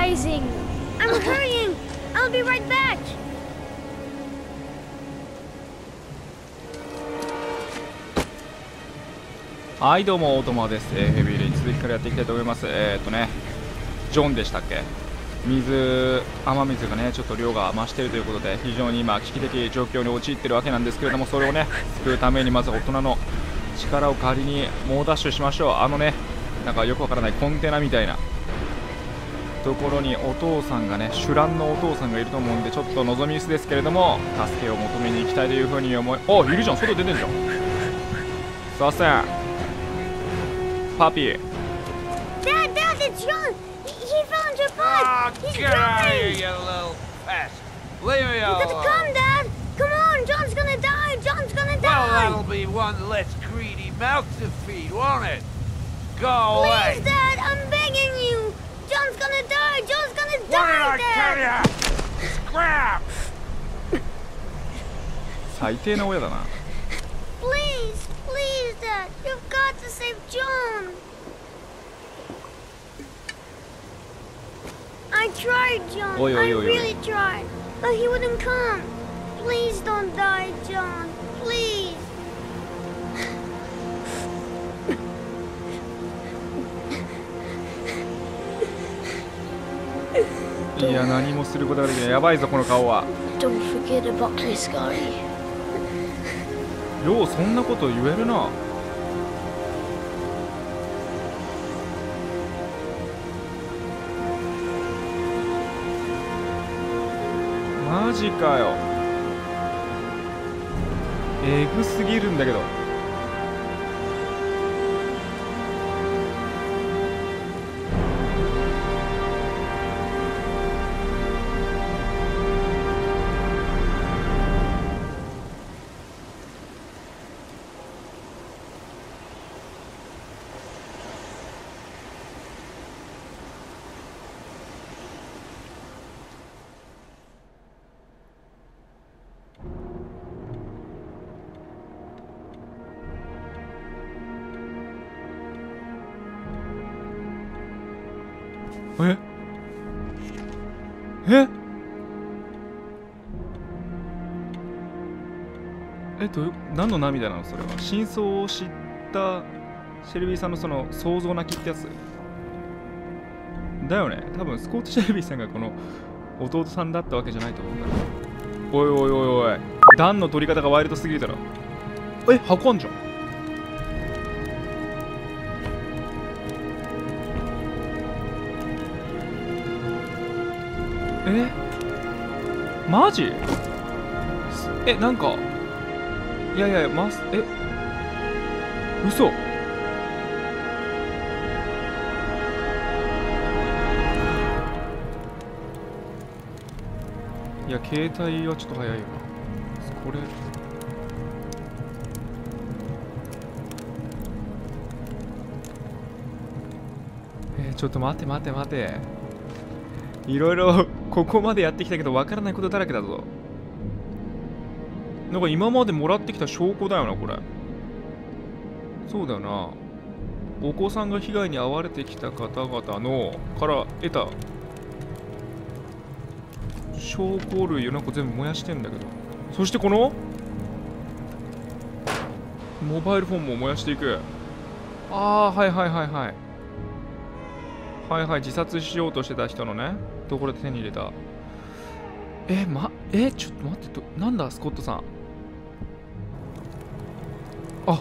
apologizing. I'm hurrying. I'll be right back. はいどうもオートマです。ヘビーレイン続きからやっていきたいと思います。ジョンでしたっけ。雨水がねちょっと量が増しているということで非常に今危機的状況に陥っているわけなんですけれども、それをね救うためにまず大人の力を借りに猛ダッシュしましょう。なんかよくわからないコンテナみたいなところにお父さんがね、主乱のお父さんがいると思うんで、ちょっと望み薄ですけれども助けを求めに行きたいというふうに思い、お、いるじゃん、外出てんじゃん。さあせんパピー。 Dad, it's John. He fell into a pot. He's Get out of here, drowning. you little pest. Leave me You alone. gotta come, Dad. Come on, John's gonna die. John's gonna Well, die. that'll be one less greedy mouth to feed, won't it? Go away. Please, Dad, I'm begging you. John's gonna die. John's gonna What did die, I tell Dad. you? Scrap. 最低な親だな。 Please, Dad. You've got to save John. I tried, John. Oi, oi, I oi, oi. really tried. But he wouldn't come. Please don't die, John. Please. いや何もすることができない。やばいぞこの顔は。 Don't forget about me, Scotty. ようそんなこと言えるな。マジかよ。えぐすぎるんだけど。何の涙なのそれは。真相を知ったシェルビーさんのその想像泣きってやつだよね。多分スコット・シェルビーさんがこの弟さんだったわけじゃないと思うんだ。おいおいおいおい、段の取り方がワイルドすぎるだろ。箱あんじゃん。マジ？なんかいやいや嘘。いや携帯はちょっと早いよなこれ。ちょっと待て。いろいろここまでやってきたけどわからないことだらけだぞ。なんか今までもらってきた証拠だよなこれ。そうだよな。お子さんが被害に遭われてきた方々のから得た証拠類をなんか全部燃やしてんだけど、そしてこのモバイルフォンも燃やしていく。はい、自殺しようとしてた人のねところで手に入れた。ちょっと待って、なんだスコットさん。こ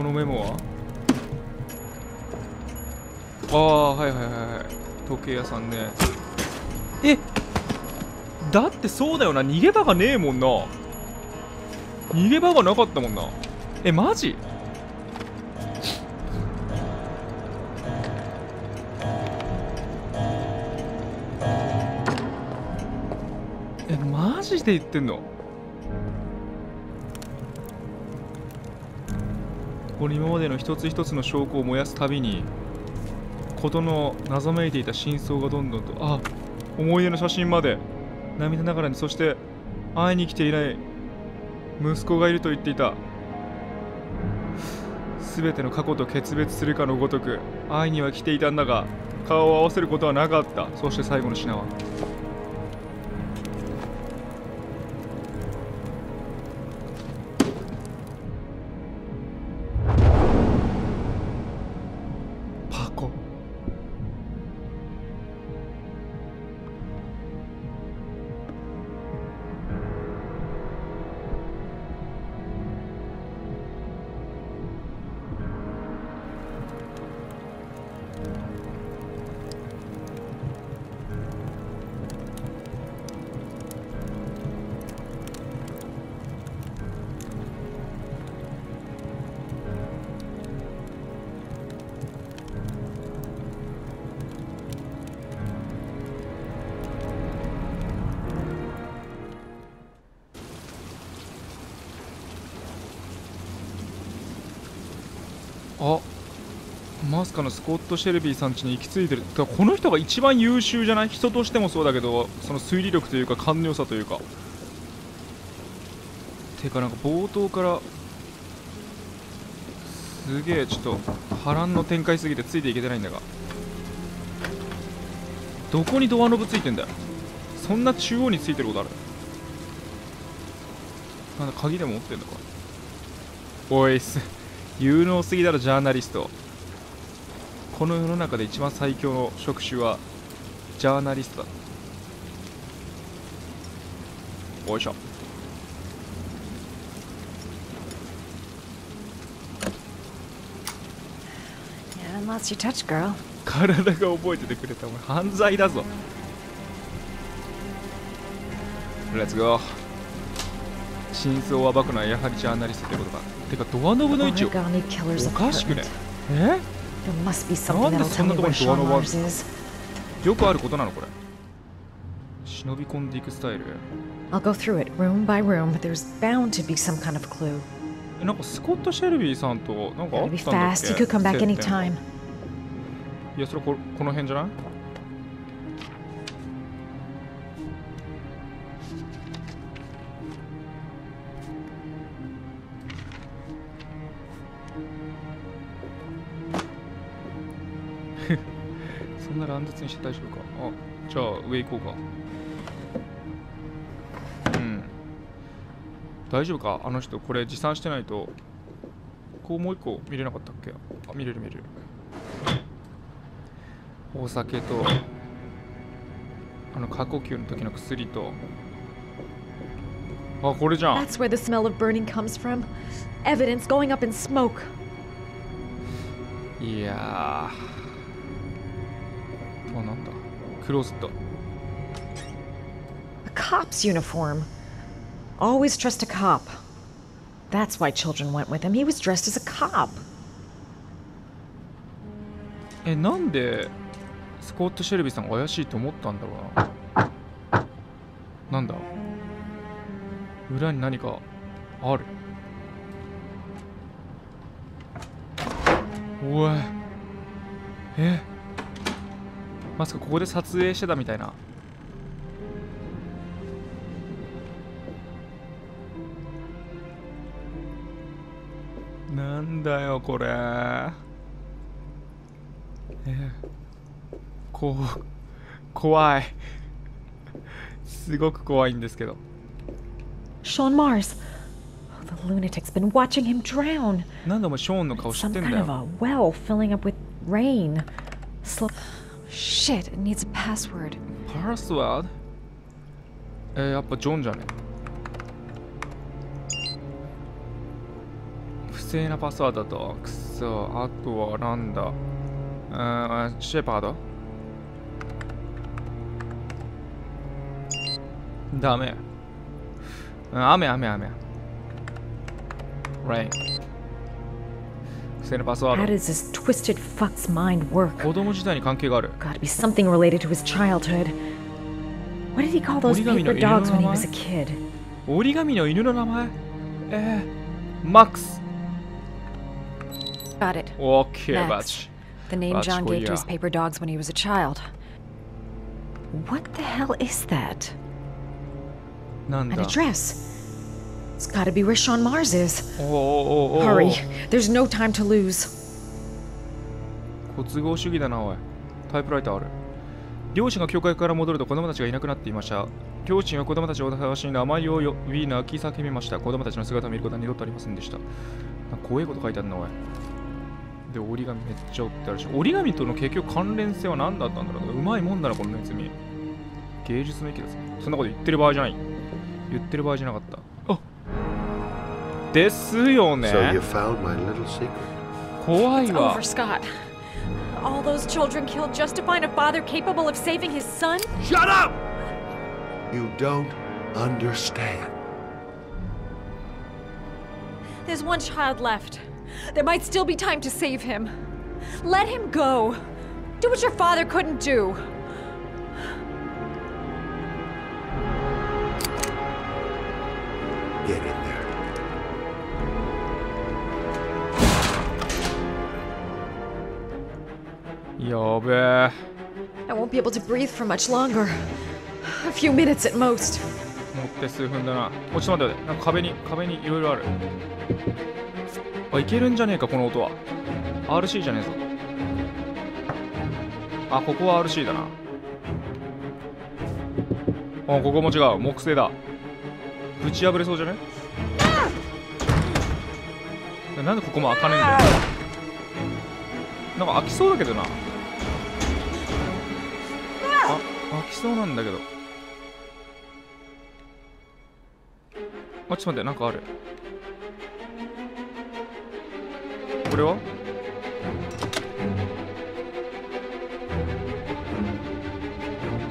のメモははい時計屋さんね。だってそうだよな、逃げ場がねえもんな。逃げ場がなかったもんな。マジ？マジで言ってんの？この今までの一つ一つの証拠を燃やすたびに事の謎めいていた真相がどんどんと、思い出の写真まで涙ながらに、そして会いに来ていない息子がいると言っていた。全ての過去と決別するかのごとく会いには来ていたんだが顔を合わせることはなかった。そして最後の品はパコ。あ、まさかのスコット・シェルビーさん家に行き着いてる。だからこの人が一番優秀じゃない？人としてもそうだけど、その推理力というか勘の良さというか。てかなんか冒頭からすげえちょっと波乱の展開すぎてついていけてないんだが、どこにドアノブついてんだよ。そんな中央についてることある？なんだ鍵でも持ってんのか。おい有能すぎだろジャーナリスト。この世の中で一番最強の職種はジャーナリストだ。おいしょ。Lost your touch, girl. 体が覚えててくれた。お前犯罪だぞ。レッツゴー。真相を暴くのはやはりジャーナリストってことか。てかドアノブの位置おかしくね？え？なんでそんなところにドアノブあるの？よくあることなのこれ。忍び込んでいくスタイル。I'll go through it room by room, but there's bound to be some kind of clue. なんかスコット・シェルビーさんとなんかあったんだっけ？ Be fast. You could come back anytime. いやそれこの辺じゃない？そんな乱雑にして大丈夫か。あ、じゃあ上行こうか。大丈夫か。あの人これ持参してないとこうもう一個見れなかったっけ。あ、見れる。お酒と過呼吸の時の薬と、あ、これじゃん。 That's where the smell of burning comes from. Evidence going up in smoke. いやー、なんだクローゼット。 A cop's uniform. Always trust a cop. That's why children went with him. He was dressed as a cop. なんでスコット・シェルビーさんが怪しいと思ったんだろうな。なんだ裏に何かある。おい、まさかここで撮影してたみたいな。なんだよこれ。怖い。すごく怖いんですけど。 Sean Mars. Oh, the lunatic's been watching him drown. なんでお前ショーンの顔知って Some んだ kind of よ。 a well filling up with rain. Shit, it needs a password. パスワード？やっぱジョンじゃね。不正なパスワードだと。くそ。あとはなんだ。シェパード？ダメ。雨。Rain。不正なパスワ How ード。 does this twisted fuck's mind work? 子供時代に関係がある。 Gotta be something related to his childhood. What did he call those paper dogs when he was a kid? 折り紙の犬の名前？マックス。Got it. OK、バッ Max. チ。 The name That's John cool, gave to his yeah. paper dogs when he was a child. What the hell is that? なん An だ。 address. It's gotta be where Sean Mars is. おーおーおーおー Hurry. There's no time to lose. ご都合主義だな、おい。タイプライターある。両親が教会から戻ると子供たちがいなくなっていました。両親は子供たちを探しに名前を呼び泣き叫びました。子供たちの姿を見ることは二度とありませんでした。なんか怖いこと書いてあるな、おい。で、折り紙めっちゃ折ってあるし、折り紙との結局関連性は何だったんだろう。うまいもんだな、このネズミ。芸術の域だぞ。そんなこと言ってる場合じゃない。言ってる場合じゃなかった。あ、ですよね。So you found my little secret. 怖い It's わ over, Scott. All those children killed just to find a father capable of saving his son? Shut up! You don't understand. There's one child left. There might still be time to save him. Let him go. Do what your father couldn't do. Get in there. I won't be able to breathe for much longer. A few minutes at most. 持って数分だな。ちょっと待って、なんか壁にいろいろある。あ、いけるんじゃねえか、この音は。RC じゃねえぞ。あ、ここは RC だな。あ、ここも違う。木製だ。ぶち破れそうじゃね？なんでここも開かねえんだよ。なんか開きそうだけどな。あ、開きそうなんだけど。あ、ちょっと待って、なんかある。これは？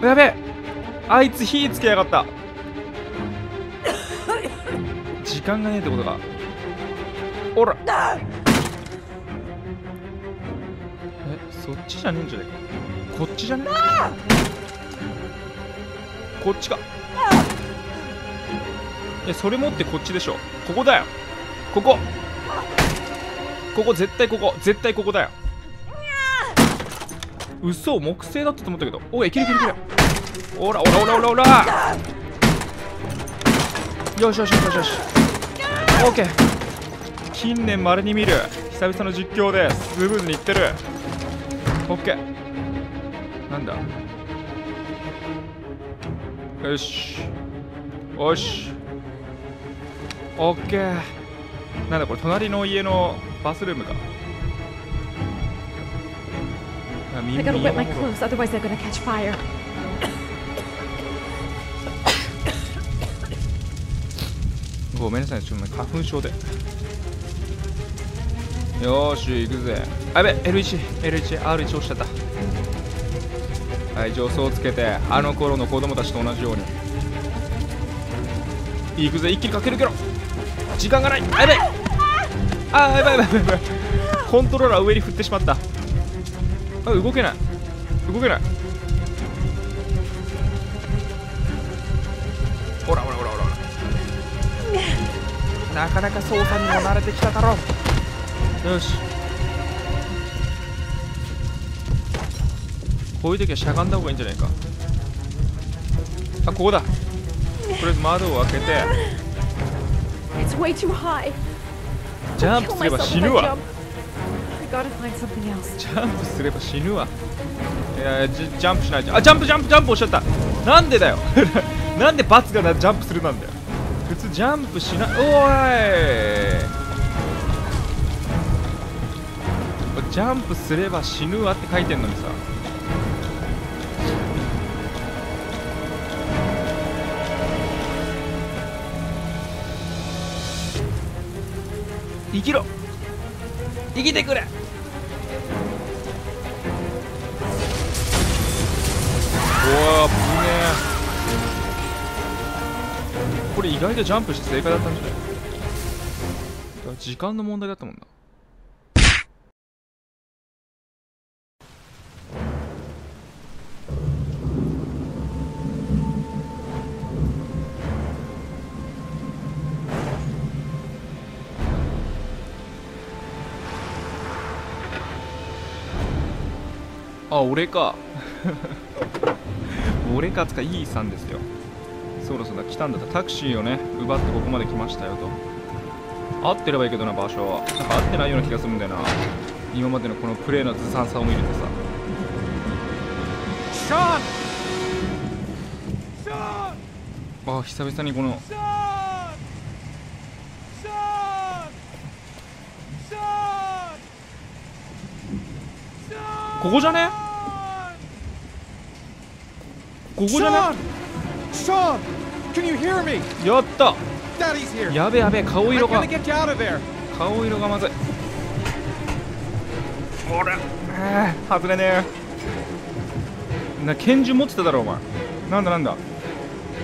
やべえ、あいつ火つけやがった。時間がねえってことか。おら、そっちじゃねえんじゃねえか。こっちじゃねえ？こっちか。それ持ってこっちでしょ。ここだよ。ここ絶対ここだよ。嘘、木製だったと思ったけど。おい、いける。おら。よし。オッケー。近年まれに見る久々の実況でスムーズにいってる。オッケー。なんだ。よし。オッケー。なんだこれ、隣の家のバスルームか。I gotta wet my clothes, otherwise they're gonna catch fire. ごめんなさい、ちょっと花粉症で。よーし、行くぜ。あべ、L1、R1 押しちゃった。はい、助走をつけて、あの頃の子供たちと同じように。行くぜ、一気にかけるけど。時間がない。あべ、やばい。コントローラー上に振ってしまった。あ、動けない。ほら。なかなか操作にも慣れてきただろう。よし。こういう時はしゃがんだ方がいいんじゃないか。あ、ここだ。とりあえず窓を開けて。It's way too high. ジャンプすれば死ぬわ。I gotta find something else. ジャンプすれば死ぬわ。いや、ジャンプしないと。あ、ジャンプ押しちゃった。なんでだよ。なんで罰がなジャンプするなんだよ。普通ジャンプしない。おい、ジャンプすれば死ぬわって書いてんのにさ。生きろ、生きてくれ。おー、危ねえ。これ意外とジャンプして正解だったんじゃない？時間の問題だったもんな。あ、俺か。俺かつか、イーさんですよ。そろそろ来たんだった。タクシーをね奪ってここまで来ましたよと。合ってればいいけどな、場所なんか合ってないような気がするんだよな、今までのこのプレーのずさんさを見るとさ。あ、久々にこのここじゃね、ここじゃね。 Sean! Can you hear me? やった。 Daddy's here. やべやべ、顔色 I'm が gonna get you out of there. 顔色がまずい。ほら、外れねえな。拳銃持ってただろお前。なんだなんだ。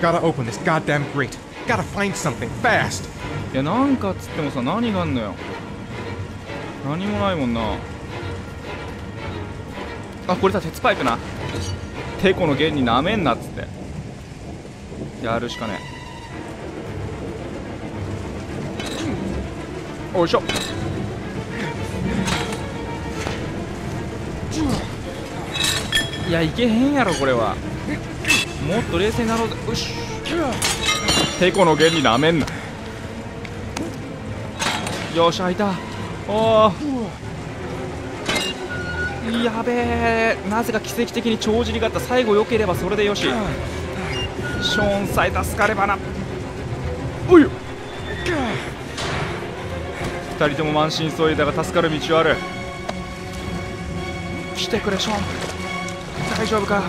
Gotta open this goddamn grate. Gotta find something fast. いや、なんかっつってもさ、何があんのよ。何もないもんな。あ、これさ、鉄パイプな。テコの弦になめんなっつってやるしかねえ。おいしょ。いや、いけへんやろこれは。もっと冷静になろうぜ。よし。テコの弦になめんな。よし、開いた。おお、やべえ。なぜか奇跡的に帳尻があった。最後良ければそれでよし。ショーンさえ助かればな。おいよ。2人とも満身創痍だが助かる道はある。来てくれショーン、大丈夫か。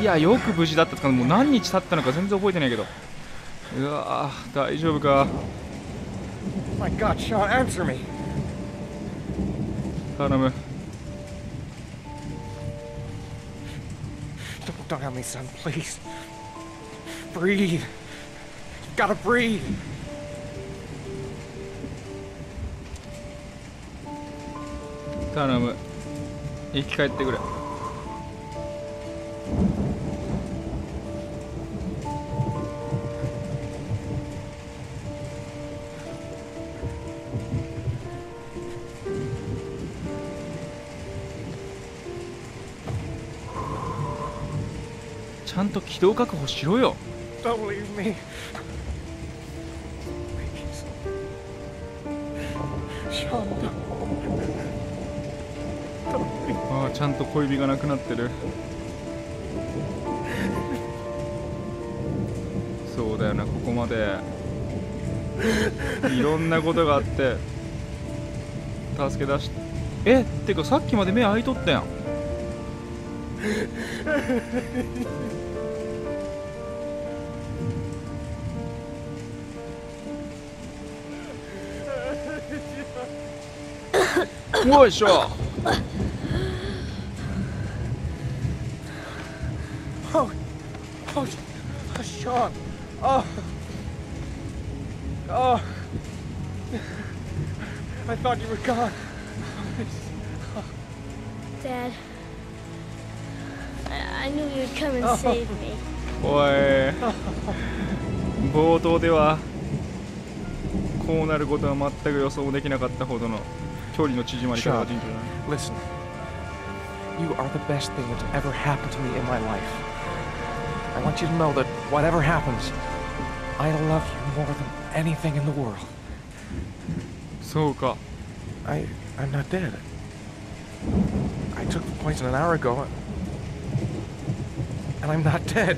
いや、よく無事だったか。もう何日経ったのか全然覚えてないけど。うわー、大丈夫か。 My God, Sean, answer me. 頼む。 Don't help me, son, please. Breathe. You gotta breathe. 頼む。生き返ってくれ。ちゃんと軌道確保しろよ。 Don't leave me. Please. Sean, ああ、ちゃんと小指がなくなってる。そうだよな、ここまでいろんなことがあって助け出し。ってかさっきまで目開いとったやん。よいしょ。 Oh, Sean. Oh. I thought you were gone. Dad, I knew you'd come and save me. おい、冒頭ではこうなることは全く予想できなかったほどの距離の縮まり方が尋常だ。 Listen, you are the best thing that's ever happened to me in my life. I want you to know that whatever happens, I love you more than anything in the world. そうか。 I'm not dead. I took the poison an hour ago, and I'm not dead.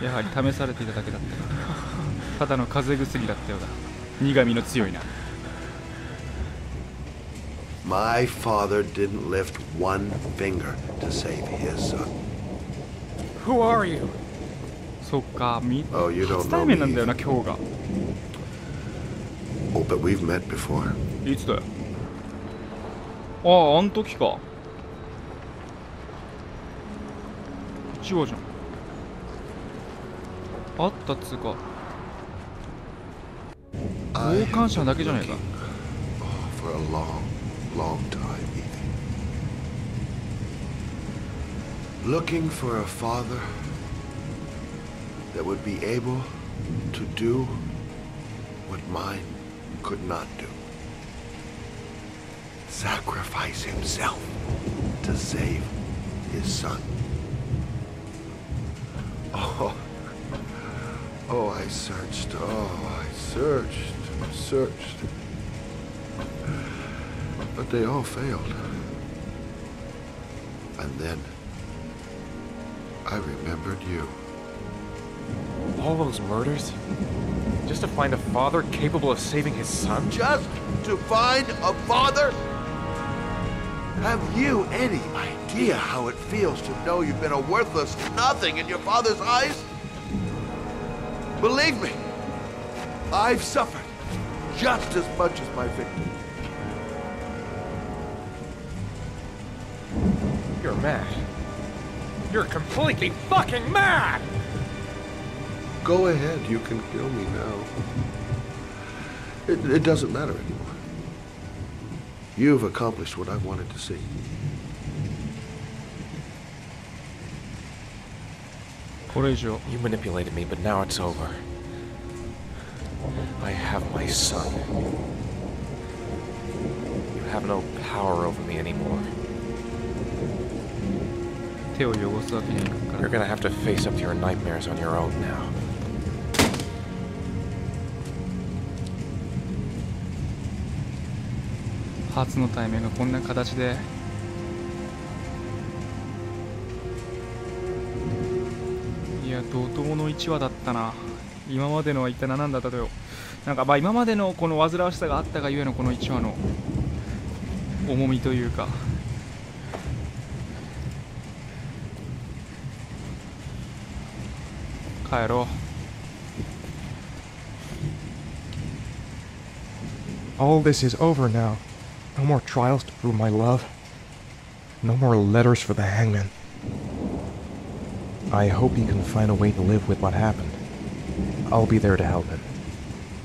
やはり試されていただけだったか。ただの風邪薬だったようだ。苦味の強いな。 My father didn't lift one finger to save his son. Who are you? そっか、Oh, you don't 初 know 対面なんだよ me. な今日が。 Oh, but we've met before. いつだよ。あん時か。違うじゃん。あったっつうか。傍観者だけじゃないか。 For a long, long time, Ethan. Looking for a father that would be able to do what mine could not do. sacrifice himself to save his son. Oh, I searched. Oh, I searched. But they all failed. And then I remembered you. All those murders? Just to find a father capable of saving his son? Just to find a father? Have you any idea how it feels to know you've been a worthless nothing in your father's eyes? Believe me, I've suffered just as much as my victim. You're mad. You're completely fucking mad! Go ahead, you can kill me now. It doesn't matter anymore. You've accomplished what I wanted to see. You manipulated me, but now it's over. I have my son. You have no power over me anymore. You're gonna have to face up to your nightmares on your own now.初の対面がこんな形で。いや、怒涛の1話だったな。今までのは一体何だったとよ。なんかまあ今までのこの煩わしさがあったがゆえのこの1話の重みというか。帰ろう。 All this is over now. No more trials to prove my love. No more letters for the hangman. I hope he can find a way to live with what happened. I'll be there to help him.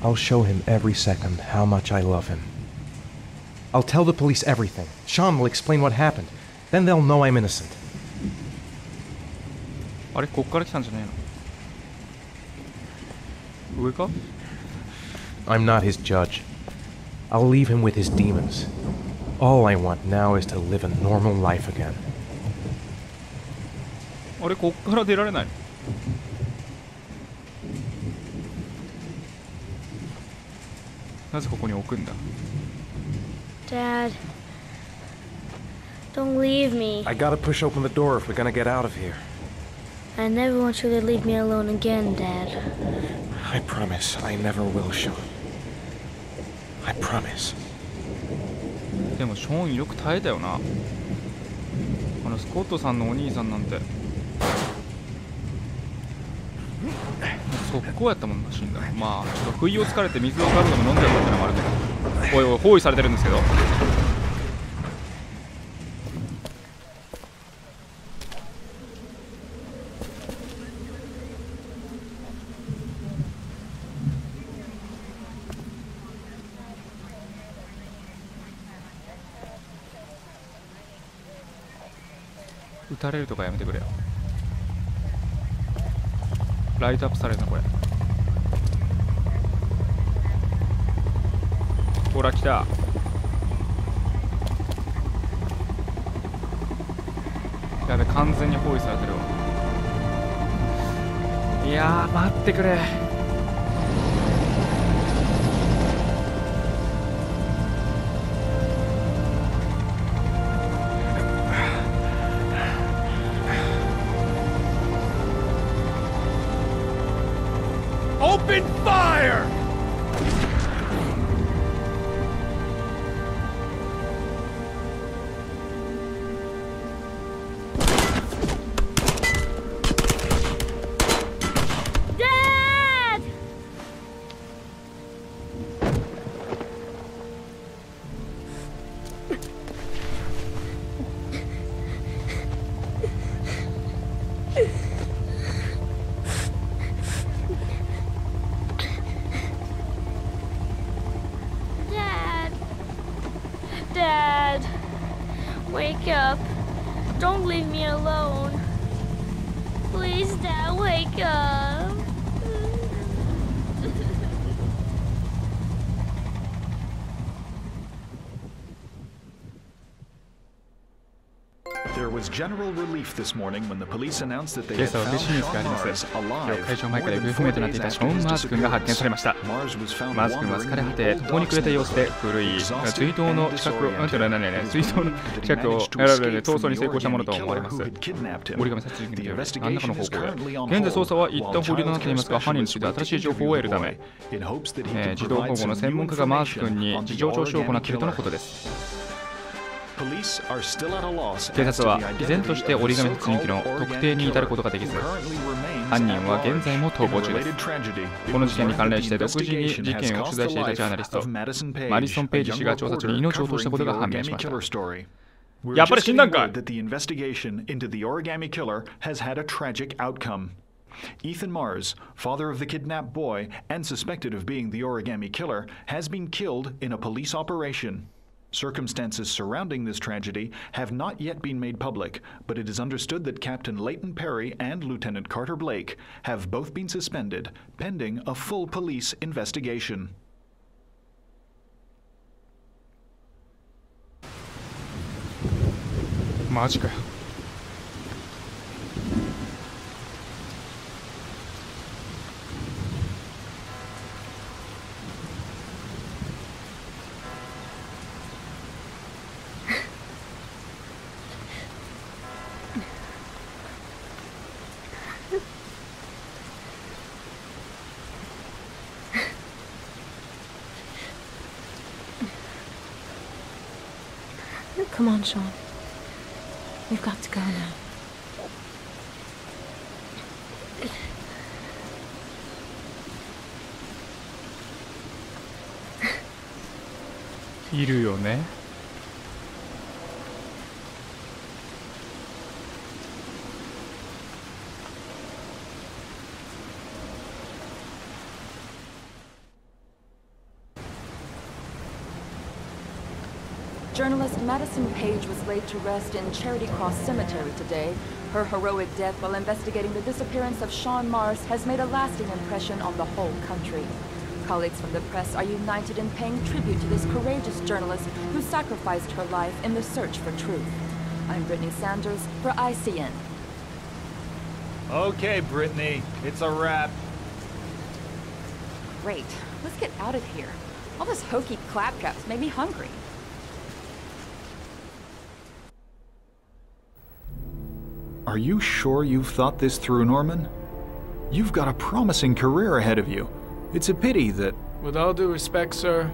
I'll show him every second how much I love him. I'll tell the police everything. Sean will explain what happened. Then they'll know I'm innocent. あれ、こっから来たんじゃねえの？上か？ I'm not his judge. I'll leave him with his demons. All I want now is to live a normal life again. あれ、こっから出られない。なぜここに置くんだ？ Dad, don't leave me. I gotta push open the door if we're gonna get out of here. I never want you to leave me alone again, Dad. I promise I never will, Sean. I promise. でもショーンよく耐えたよな。このスコットさんのお兄さんなんて速攻やったもんな、死んだ。まあちょっと不意をつかれて水をガブガブ飲んじゃったってのもあるけど。おいおい、包囲されてるんですけど。撃たれるとかやめてくれよ。ライトアップされるなこれ。ほら来た。やべ、完全に包囲されてるわ。いやー、待ってくれ。Open fire! Dad! Dad, wake up. Don't leave me alone. Please, Dad, wake up. was general relief this morning when the police announced that they 今 had 朝は found 嬉しいニュースがあります Sean 今 Mars 日会場前 alive. から行方不明となっていたショーン・マーズ君が発見されました Mars was found マーズ君は疲れ果て途方に暮れた様子で古い追悼の近くを追悼の近くを選べる逃走に成功したものと思われます折り紙殺人鬼による何らかの方向へ現在捜査は一旦保留となっていますが犯人について新しい情報を得るため児童保護の専門家がマーズ君に事情聴取を行っているとのことです。警察は依然として折り紙殺人鬼の特定に至ることができず、犯人は現在も逃亡中です。この事件に関連して独自に事件を取材していたジャーナリストマリソン・ペイジ氏が調査中に命を落としたことが判明しました。やっぱり死んだんかい。Ethan Mars, father of the kidnapped boy and suspected of being the origami killer, has been killed in a police operation. Circumstances surrounding this tragedy have not yet been made public, but it is understood that Captain Leighton Perry and Lieutenant Carter Blake have both been suspended, pending a full police investigation. マジかよ。Come on, Sean. We've got to go now. いるよね。Journalist Madison Page was laid to rest in Charity Cross Cemetery today. Her heroic death while investigating the disappearance of Sean Mars has made a lasting impression on the whole country. Colleagues from the press are united in paying tribute to this courageous journalist who sacrificed her life in the search for truth. I'm Brittany Sanders for ICN. Okay, Brittany, it's a wrap. Great. Let's get out of here. All this hokey claptraps made me hungry. Are you sure you've thought this through, Norman? You've got a promising career ahead of you. It's a pity that... With all due respect, sir,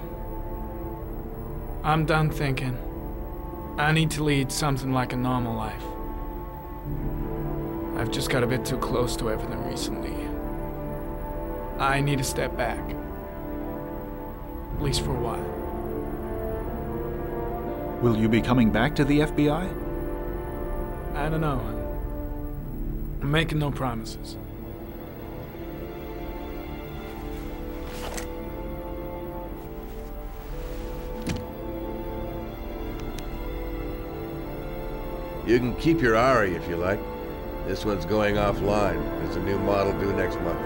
I'm done thinking. I need to lead something like a normal life. I've just got a bit too close to everything recently. I need to step back. At least for a while. Will you be coming back to the FBI? I don't know. I'm making no promises. You can keep your Ari if you like. This one's going offline. There's a new model due next month.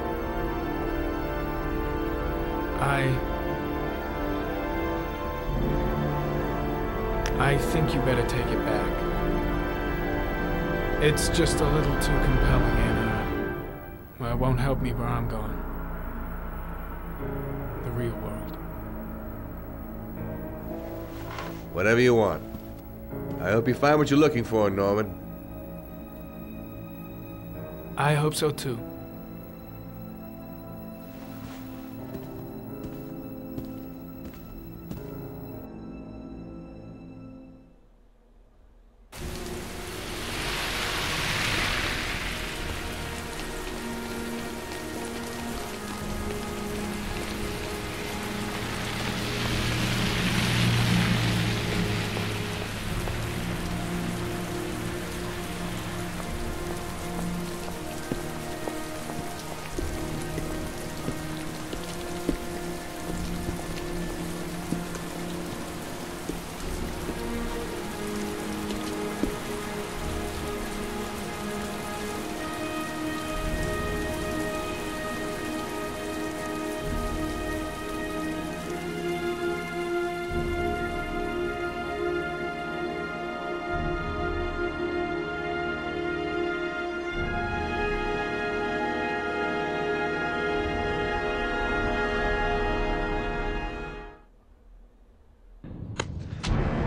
I think you better take it back. It's just a little too compelling and, well, it won't help me where I'm going. The real world. Whatever you want. I hope you find what you're looking for, Norman. I hope so too.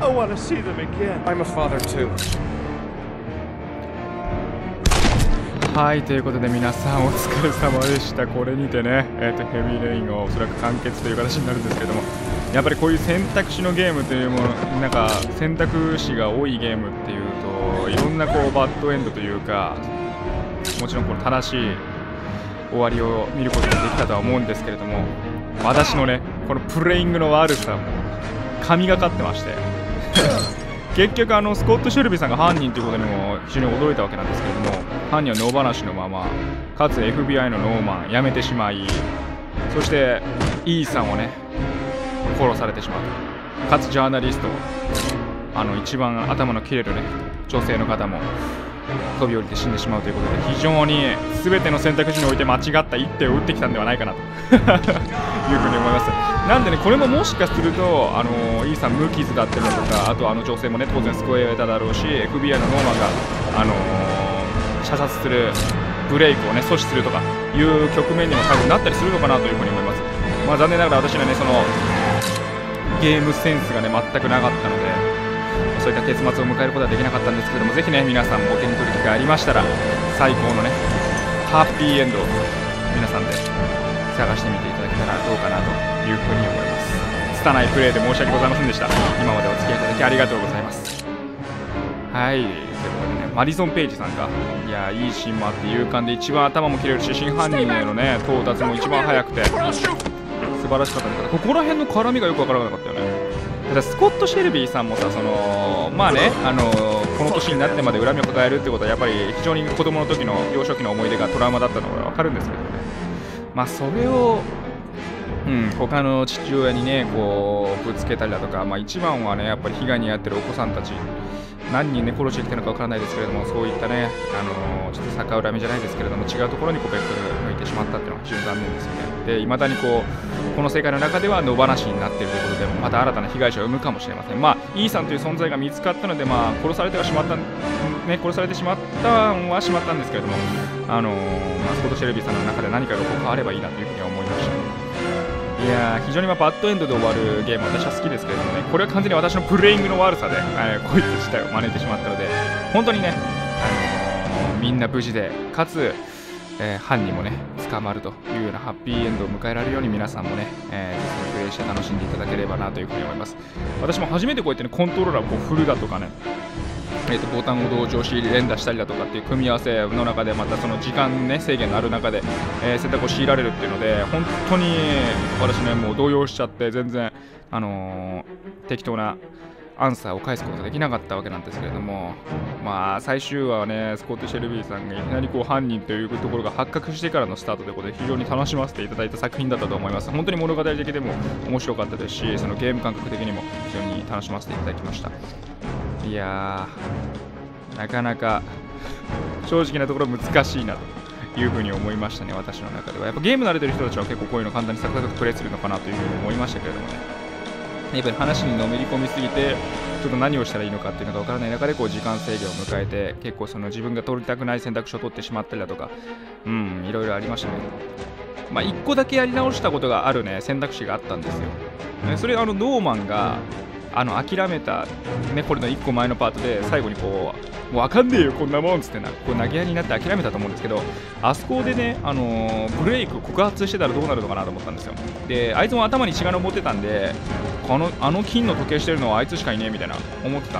I want to see them again. I'm a father too. はい、ということで皆さんお疲れ様でした。これにてね、ヘビーレインがおそらく完結という形になるんですけれども、やっぱりこういう選択肢のゲームというもの、なんか選択肢が多いゲームっていうと、いろんなこうバッドエンドというか、もちろんこの正しい終わりを見ることができたとは思うんですけれども、私のね、このプレイングの悪さも神がかってまして結局スコット・シェルビーさんが犯人ということにも非常に驚いたわけなんですけれども、犯人は野放しのまま、かつ FBI のノーマン辞めてしまい、そしてイーさんをね殺されてしまう、かつジャーナリスト、一番頭の切れるね女性の方も飛び降りて死んでしまうということで、非常に全ての選択肢において間違った一手を打ってきたんではないかなというふうに思います。なんでね、これももしかするとイーさん無傷だったりだとか、あと女性もね当然救えただろうし、 FBI のノーマンが射殺するブレイクをね阻止するとかいう局面にも多分なったりするのかなというふうに思います。まあ残念ながら私はねそのゲームセンスがね全くなかったので、そういった結末を迎えることはできなかったんですけども、ぜひね皆さんもお手に取る機会ありましたら最高のねハッピーエンドを皆さんで探してみていただけたらどうかなというふうに思います。拙いプレイで申し訳ございませんでした。今までお付き合いいただきありがとうございます。はい、ということでね、マディソン・ペイジさんがいやいいシーンもあって勇敢で一番頭も切れるし、真犯人へのね到達も一番早くて素晴らしかったですから、ここら辺の絡みがよくわからなかったよね。ただスコット・シェルビーさんもさ、まあねこの年になってまで恨みを抱えるってことはやっぱり非常に子供の時の幼少期の思い出がトラウマだったのが分かるんですけどね、まあそれを他の父親にねこうぶつけたりだとか、まあ一番はねやっぱり被害に遭ってるお子さんたち何人ね殺してきたのか分からないですけれども、そういったねちょっと逆恨みじゃないですけれども違うところにベクトルが向いてしまったっていうのは非常に残念ですよね。で未だにこの世界の中では野放しになっているということで、また新たな被害者を生むかもしれません。まあイーさんという存在が見つかったので、まあ殺されてしまったんですけれども、スコット・シェルビーさんの中で何かが変わればいいなというふうには思いました。いやー非常にバッドエンドで終わるゲーム私は好きですけれどもね、これは完全に私のプレイングの悪さで、こいつ自体を真似てしまったので、本当にね、みんな無事でかつ、犯人もね捕まるというようなハッピーエンドを迎えられるように皆さんもね、プレイして楽しんでいただければなというふうに思います。私も初めてこうやってねコントローラーを振るだとかね、ボタンを同調し連打したりだとかっていう組み合わせの中で、またその時間、ね、制限のある中で、選択を強いられるっていうので、本当に私ねもう動揺しちゃって全然、適当なアンサーを返すことができなかったわけなんですけれども、まあ最終話はねスコット・シェルビーさんがいきなり犯人というところが発覚してからのスタートということで非常に楽しませていただいた作品だったと思います。本当に物語的でも面白かったですし、そのゲーム感覚的にも非常に楽しませていただきました。いやーなかなか正直なところ難しいなというふうに思いましたね。私の中ではやっぱゲーム慣れてる人たちは結構こういうの簡単にサクサクプレイするのかなというふうに思いましたけれどもね、やっぱり話にのめり込みすぎてちょっと何をしたらいいのかっていうのが分からない中で時間制限を迎えて結構その自分が取りたくない選択肢を取ってしまったりだとかいろいろありましたね。まあ1個だけやり直したことがあるね選択肢があったんですよ。それノーマンが諦めた、ね、これの1個前のパートで最後にもう分かんねえよこんなもんっつって投げやりになって諦めたと思うんですけど、あそこでね、ブレイク告発してたらどうなるのかなと思ったんですよ。であいつも頭に血が上ってたんで金の時計してるのはあいつしかいねえみたいな思ってた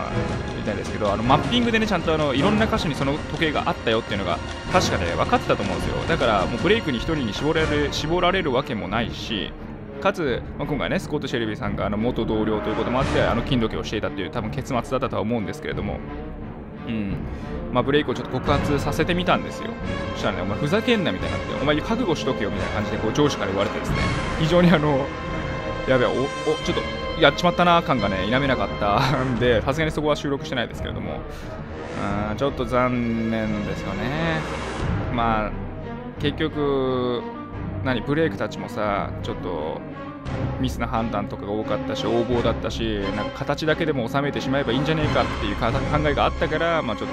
みたいですけど、マッピングでねちゃんといろんな箇所にその時計があったよっていうのが確かね分かってたと思うんですよ。だからもうブレイクに1人に絞られるわけもないし、かつ、今回ねスコット・シェルビーさんが元同僚ということもあって金時計をしていたっていう多分結末だったとは思うんですけれども、ブレイクをちょっと告発させてみたんですよ。そしたらね、お前ふざけんなみたいになって、お前覚悟しとけよみたいな感じで上司から言われてですね、非常にやべえちょっとやっちまったな感がね否めなかったんで、さすがにそこは収録してないですけれども、ちょっと残念ですよね。まあ結局ブレイクたちもさちょっとミスな判断とかが多かったし横暴だったし、なんか形だけでも収めてしまえばいいんじゃねえかっていう考えがあったから、ちょっと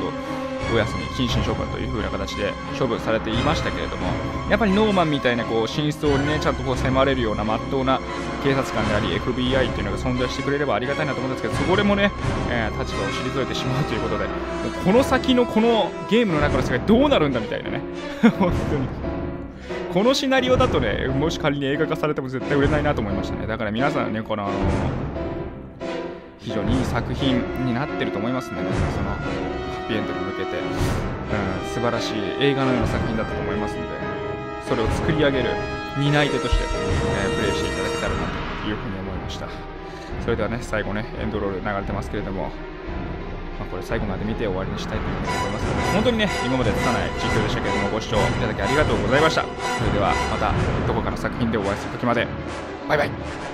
お休み、謹慎処分という風な形で処分されていましたけれども、やっぱりノーマンみたいなこう真相にねちゃんとこう迫れるような真っ当な警察官であり FBI っていうのが存在してくれればありがたいなと思うんですけど、それもね、立場を退いてしまうということで、この先のこのゲームの中の世界どうなるんだみたいなね本当にこのシナリオだとね、もし仮に映画化されても絶対売れないなと思いましたね。だから皆さんね、この非常にいい作品になってると思いますんでね、そのハッピーエンドに向けて、素晴らしい映画のような作品だったと思いますので、それを作り上げる担い手として、プレイしていただけたらなというふうに思いました。それではね、最後ね、エンドロール流れてますけれども、これ最後まで見て終わりにしたいというふうに思いますので、本当にね、今までつかない実況でしたけれども、ご視聴いただきありがとうございました。それではまたどこかの作品でお会いするときまで、バイバイ。